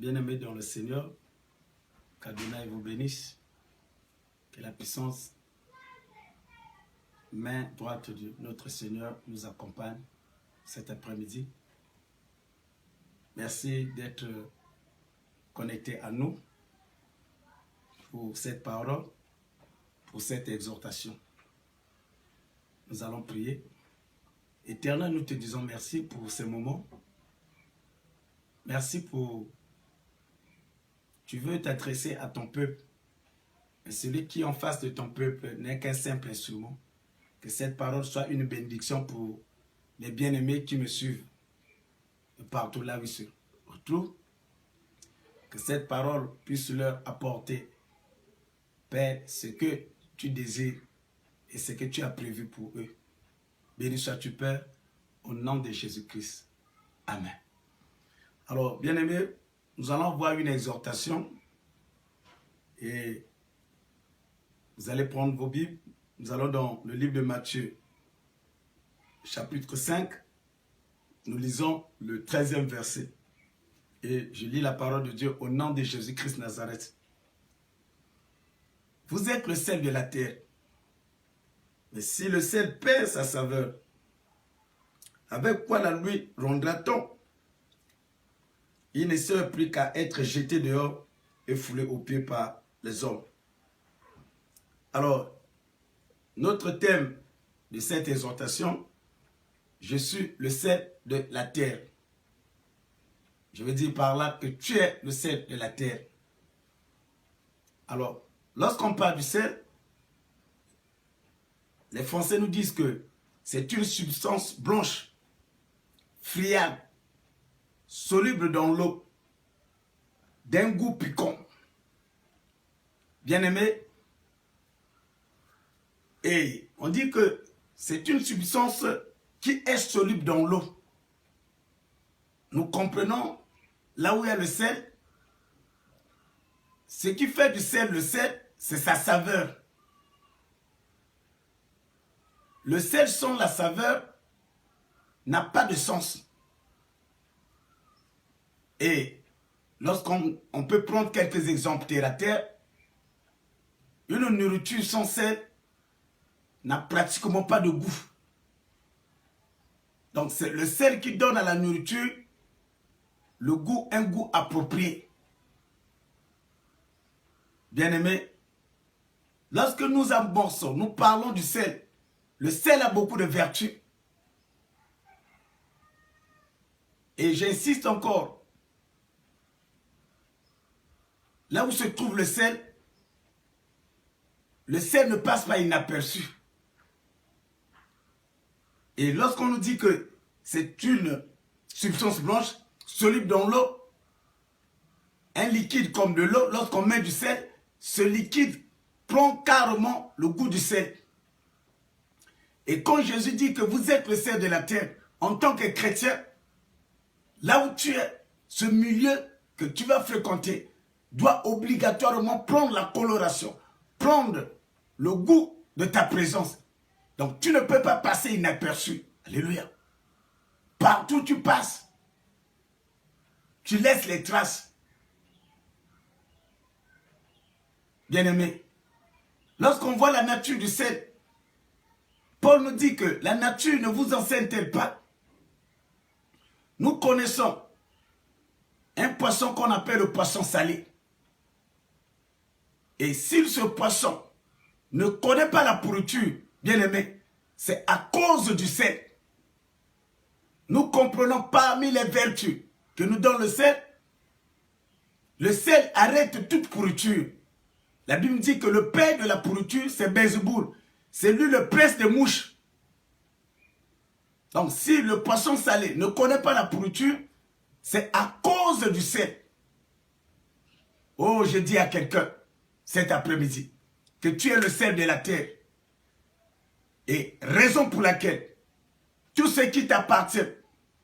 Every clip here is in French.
Bien-aimés dans le Seigneur, qu'Adonai vous bénisse, que la puissance, main droite de notre Seigneur nous accompagne cet après-midi. Merci d'être connecté à nous pour cette parole, pour cette exhortation. Nous allons prier. Éternel, nous te disons merci pour ces moments. Merci pour... Tu veux t'adresser à ton peuple. Mais celui qui est en face de ton peuple n'est qu'un simple instrument. Que cette parole soit une bénédiction pour les bien-aimés qui me suivent. Et partout là où ils se retrouvent. Que cette parole puisse leur apporter, Père, ce que tu désires et ce que tu as prévu pour eux. Béni sois-tu, Père, au nom de Jésus-Christ. Amen. Alors, bien-aimés, nous allons voir une exhortation et vous allez prendre vos Bibles. Nous allons dans le livre de Matthieu, chapitre 5. Nous lisons le 13e verset. Et je lis la parole de Dieu au nom de Jésus-Christ Nazareth. Vous êtes le sel de la terre. Mais si le sel perd sa saveur, avec quoi la lui rendra-t-on? Il ne sert plus qu'à être jeté dehors et foulé aux pieds par les hommes. Alors, notre thème de cette exhortation, je suis le sel de la terre. Je veux dire par là que tu es le sel de la terre. Alors, lorsqu'on parle du sel, les Français nous disent que c'est une substance blanche, friable, soluble dans l'eau, d'un goût piquant. Bien-aimé, et on dit que c'est une substance qui est soluble dans l'eau. Nous comprenons là où il y a le sel. Ce qui fait du sel, le sel, c'est sa saveur. Le sel sans la saveur n'a pas de sens. Et lorsqu'on peut prendre quelques exemples terre à terre, une nourriture sans sel n'a pratiquement pas de goût. Donc c'est le sel qui donne à la nourriture le goût, un goût approprié. Bien-aimés, lorsque nous amorçons, nous parlons du sel. Le sel a beaucoup de vertus. Et j'insiste encore. Là où se trouve le sel ne passe pas inaperçu. Et lorsqu'on nous dit que c'est une substance blanche, soluble dans l'eau, un liquide comme de l'eau, lorsqu'on met du sel, ce liquide prend carrément le goût du sel. Et quand Jésus dit que vous êtes le sel de la terre, en tant que chrétien, là où tu es, ce milieu que tu vas fréquenter, doit obligatoirement prendre la coloration, prendre le goût de ta présence. Donc tu ne peux pas passer inaperçu. Alléluia. Partout où tu passes, tu laisses les traces. Bien-aimé, lorsqu'on voit la nature du sel, Paul nous dit que la nature ne vous enseigne-t-elle pas? Nous connaissons un poisson qu'on appelle le poisson salé. Et si ce poisson ne connaît pas la pourriture, bien-aimé, c'est à cause du sel. Nous comprenons parmi les vertus que nous donne le sel arrête toute pourriture. La Bible dit que le père de la pourriture, c'est Belzéboul. C'est lui le prince des mouches. Donc si le poisson salé ne connaît pas la pourriture, c'est à cause du sel. Oh, je dis à quelqu'un cet après-midi que tu es le sel de la terre. Et raison pour laquelle tout ce qui t'appartient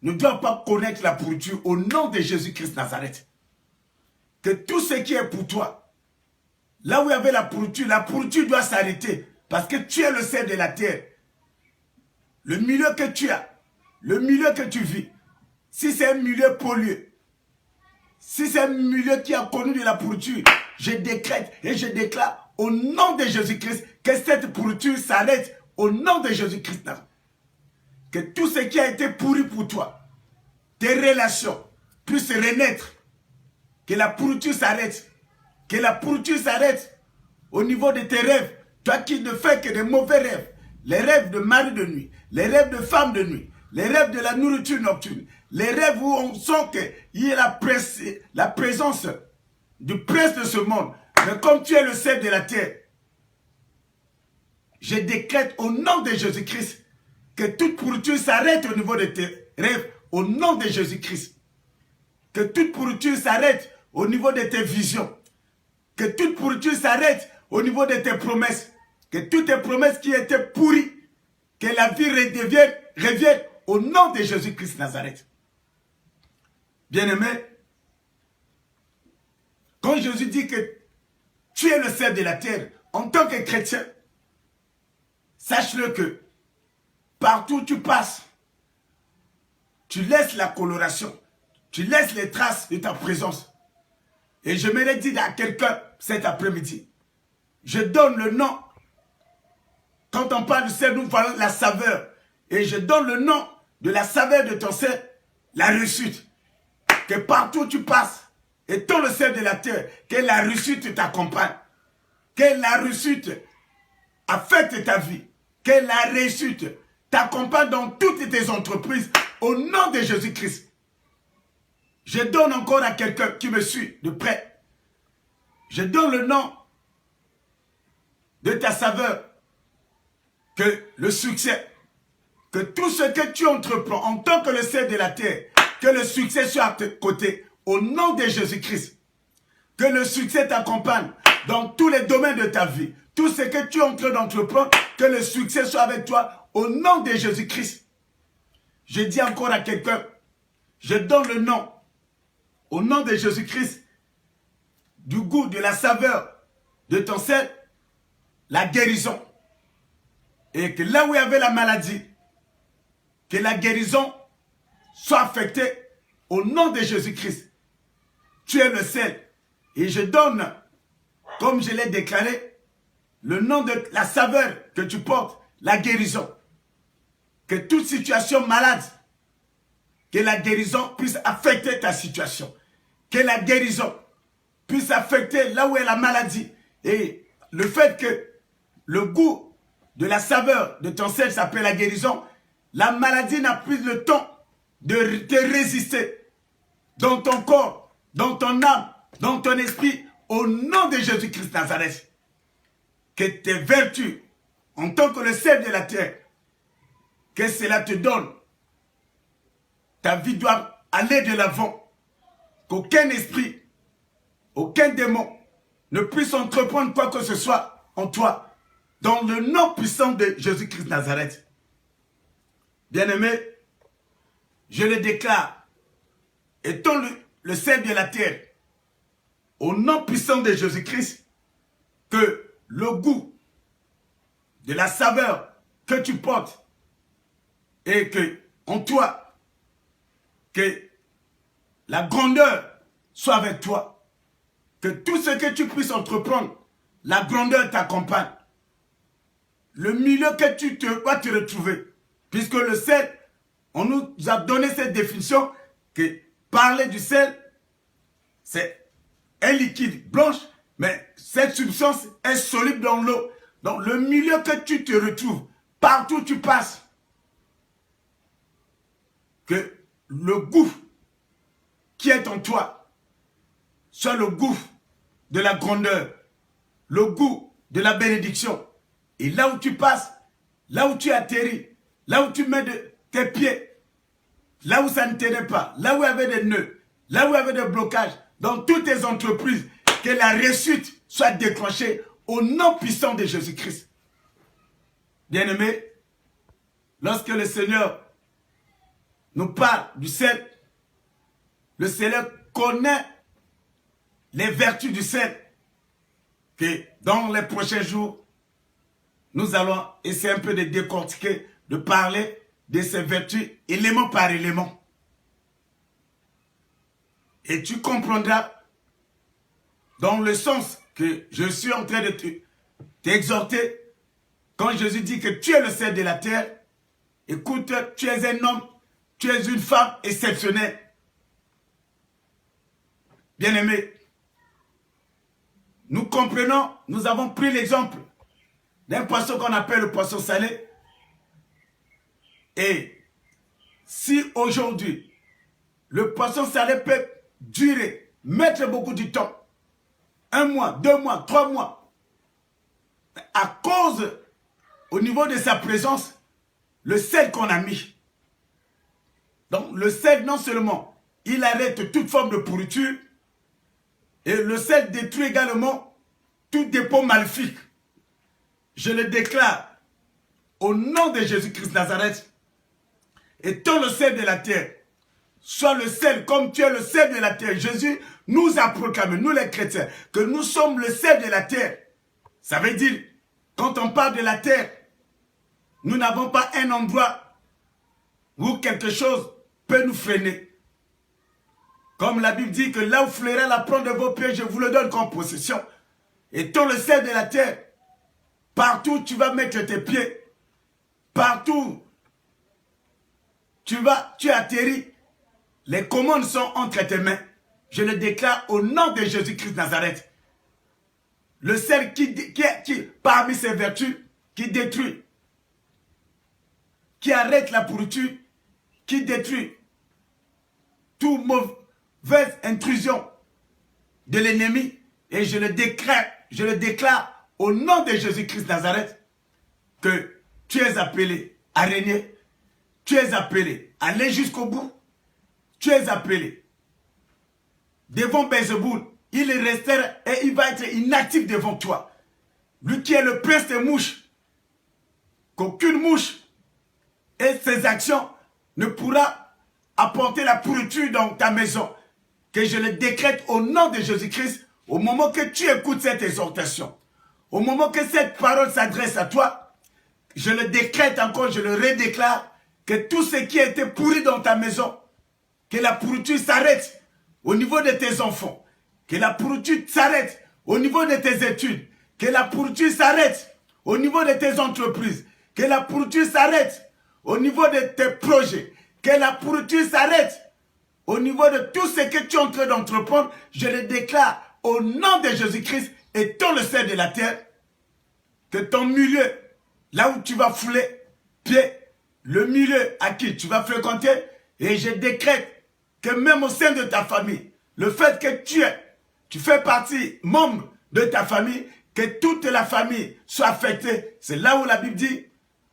ne doit pas connaître la pourriture au nom de Jésus-Christ Nazareth. Que tout ce qui est pour toi, là où il y avait la pourriture doit s'arrêter parce que tu es le sel de la terre. Le milieu que tu as, le milieu que tu vis, si c'est un milieu pollué, si c'est un milieu qui a connu de la pourriture, je décrète et je déclare au nom de Jésus-Christ que cette pourriture s'arrête au nom de Jésus-Christ. Que tout ce qui a été pourri pour toi, tes relations, puissent renaître. Que la pourriture s'arrête. Que la pourriture s'arrête au niveau de tes rêves. Toi qui ne fais que des mauvais rêves. Les rêves de mari de nuit, les rêves de femme de nuit, les rêves de la nourriture nocturne, les rêves où on sent qu'il y a la présence du prince de ce monde. Mais comme tu es le chef de la terre, je décrète au nom de Jésus-Christ que toute pourriture s'arrête au niveau de tes rêves, au nom de Jésus-Christ. Que toute pourriture s'arrête au niveau de tes visions. Que toute pourriture s'arrête au niveau de tes promesses. Que toutes tes promesses qui étaient pourries, que la vie revienne au nom de Jésus-Christ Nazareth. Bien-aimé, quand Jésus dit que tu es le sel de la terre, en tant que chrétien, sache-le que partout où tu passes, tu laisses la coloration, tu laisses les traces de ta présence. Et je me l'ai dit à quelqu'un cet après-midi. Je donne le nom. Quand on parle du sel, nous parlons de la saveur. Et je donne le nom de la saveur de ton sel, la réussite. Que partout où tu passes, étant le sel de la terre, que la réussite t'accompagne. Que la réussite affecte ta vie. Que la réussite t'accompagne dans toutes tes entreprises au nom de Jésus-Christ. Je donne encore à quelqu'un qui me suit de près. Je donne le nom de ta saveur. Que le succès, que tout ce que tu entreprends en tant que le sel de la terre, que le succès soit à tes côtés au nom de Jésus-Christ. Que le succès t'accompagne dans tous les domaines de ta vie. Tout ce que tu es en train d'entreprendre, que le succès soit avec toi au nom de Jésus-Christ. Je dis encore à quelqu'un, je donne le nom, au nom de Jésus-Christ, du goût, de la saveur de ton sel, la guérison. Et que là où il y avait la maladie, que la guérison soit affectée au nom de Jésus-Christ. Tu es le sel. Et je donne, comme je l'ai déclaré, le nom de la saveur que tu portes, la guérison. Que toute situation malade, que la guérison puisse affecter ta situation. Que la guérison puisse affecter là où est la maladie. Et le fait que le goût de la saveur de ton sel s'appelle la guérison, la maladie n'a plus le temps de te résister dans ton corps, dans ton âme, dans ton esprit, au nom de Jésus-Christ Nazareth. Que tes vertus, en tant que le sel de la terre, que cela te donne. Ta vie doit aller de l'avant. Qu'aucun esprit, aucun démon ne puisse entreprendre quoi que ce soit en toi. Dans le nom puissant de Jésus-Christ Nazareth. Bien-aimé, je le déclare, étant le sel de la terre, au nom puissant de Jésus-Christ, que le goût de la saveur que tu portes et que en toi, que la grandeur soit avec toi, que tout ce que tu puisses entreprendre, la grandeur t'accompagne. Le milieu que tu vas te retrouver. Puisque le sel, on nous a donné cette définition que parler du sel, c'est un liquide blanche, mais cette substance est soluble dans l'eau. Donc le milieu que tu te retrouves, partout où tu passes, que le gouffre qui est en toi soit le gouffre de la grandeur, le goût de la bénédiction. Et là où tu passes, là où tu atterris, là où tu mets tes pieds, là où ça ne tenait pas, là où il y avait des nœuds, là où il y avait des blocages, dans toutes tes entreprises, que la réussite soit déclenchée au nom puissant de Jésus-Christ. Bien-aimés, lorsque le Seigneur nous parle du sel, le Seigneur connaît les vertus du sel, que dans les prochains jours, nous allons essayer un peu de décortiquer, de parler de ces vertus élément par élément. Et tu comprendras dans le sens que je suis en train de t'exhorter. Quand Jésus dit que tu es le sel de la terre, écoute, tu es un homme, tu es une femme exceptionnelle. Bien-aimé, nous comprenons, nous avons pris l'exemple d'un poisson qu'on appelle le poisson salé. Et si aujourd'hui, le poisson salé peut durer, mettre beaucoup de temps, 1 mois, 2 mois, 3 mois, à cause, au niveau de sa présence, le sel qu'on a mis. Donc le sel, non seulement, il arrête toute forme de pourriture, et le sel détruit également tout dépôt maléfique. Je le déclare au nom de Jésus-Christ Nazareth, étant le sel de la terre, sois le sel comme tu es le sel de la terre. Jésus nous a proclamé, nous les chrétiens, que nous sommes le sel de la terre. Ça veut dire, quand on parle de la terre, nous n'avons pas un endroit où quelque chose peut nous freiner. Comme la Bible dit que là où fleurira la plante de vos pieds, je vous le donne comme possession. Étant le sel de la terre, partout tu vas mettre tes pieds, partout tu atterris, les commandes sont entre tes mains. Je le déclare au nom de Jésus-Christ Nazareth. Le sel qui, parmi ses vertus, qui détruit, qui arrête la pourriture, qui détruit toute mauvaise intrusion de l'ennemi. Et je le déclare au nom de Jésus-Christ Nazareth que tu es appelé à régner, tu es appelé à aller jusqu'au bout, tu es appelé devant Belzéboul. Il est resté et il va être inactif devant toi. Lui qui est le prince des mouches, qu'aucune mouche et ses actions ne pourra apporter la pourriture dans ta maison. Que je le décrète au nom de Jésus-Christ, au moment que tu écoutes cette exhortation, au moment que cette parole s'adresse à toi, je le décrète encore, je le redéclare, que tout ce qui a été pourri dans ta maison, que la pourriture s'arrête au niveau de tes enfants, que la pourriture s'arrête au niveau de tes études, que la pourriture s'arrête au niveau de tes entreprises, que la pourriture s'arrête au niveau de tes projets, que la pourriture s'arrête au niveau de tout ce que tu es en train d'entreprendre. Je le déclare au nom de Jésus-Christ, étant le sel de la terre, que ton milieu, là où tu vas fouler pied, le milieu à qui tu vas fréquenter, et je décrète que même au sein de ta famille, le fait que tu fais partie membre de ta famille, que toute la famille soit affectée. C'est là où la Bible dit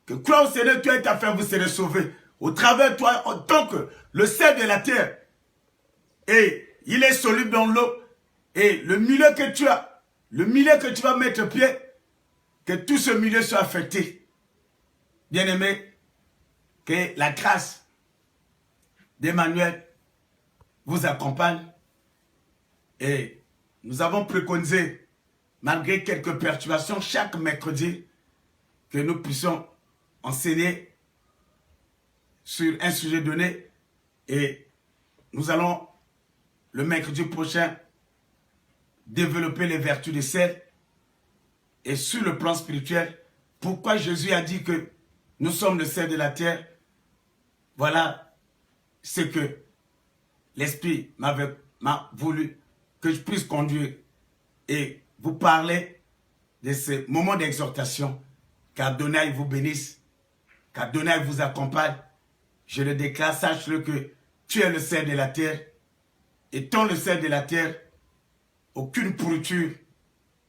que crois au Seigneur, toi et ta famille, vous serez sauvés. Au travers de toi, en tant que le sel de la terre, et il est soluble dans l'eau, et le milieu que tu as, le milieu que tu vas mettre pied, que tout ce milieu soit affecté. Bien-aimé, que la grâce d'Emmanuel vous accompagne. Et nous avons préconisé, malgré quelques perturbations, chaque mercredi, que nous puissions enseigner sur un sujet donné. Et nous allons, le mercredi prochain, développer les vertus du sel. Et sur le plan spirituel, pourquoi Jésus a dit que nous sommes le sel de la terre. Voilà ce que l'Esprit m'a voulu que je puisse conduire et vous parler de ce moment d'exhortation. Qu'Adonai vous bénisse, qu'Adonai vous accompagne. Je le déclare, sache-le que tu es le sel de la terre. Étant le sel de la terre, aucune pourriture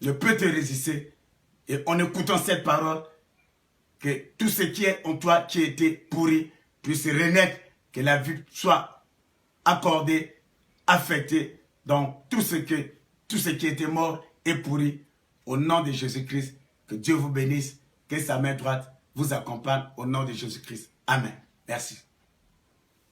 ne peut te résister. Et en écoutant cette parole, que tout ce qui est en toi, qui a été pourri, puisse renaître, que la vie soit accordée, affectée dans tout ce qui était mort et pourri. Au nom de Jésus-Christ, que Dieu vous bénisse, que sa main droite vous accompagne au nom de Jésus-Christ. Amen. Merci.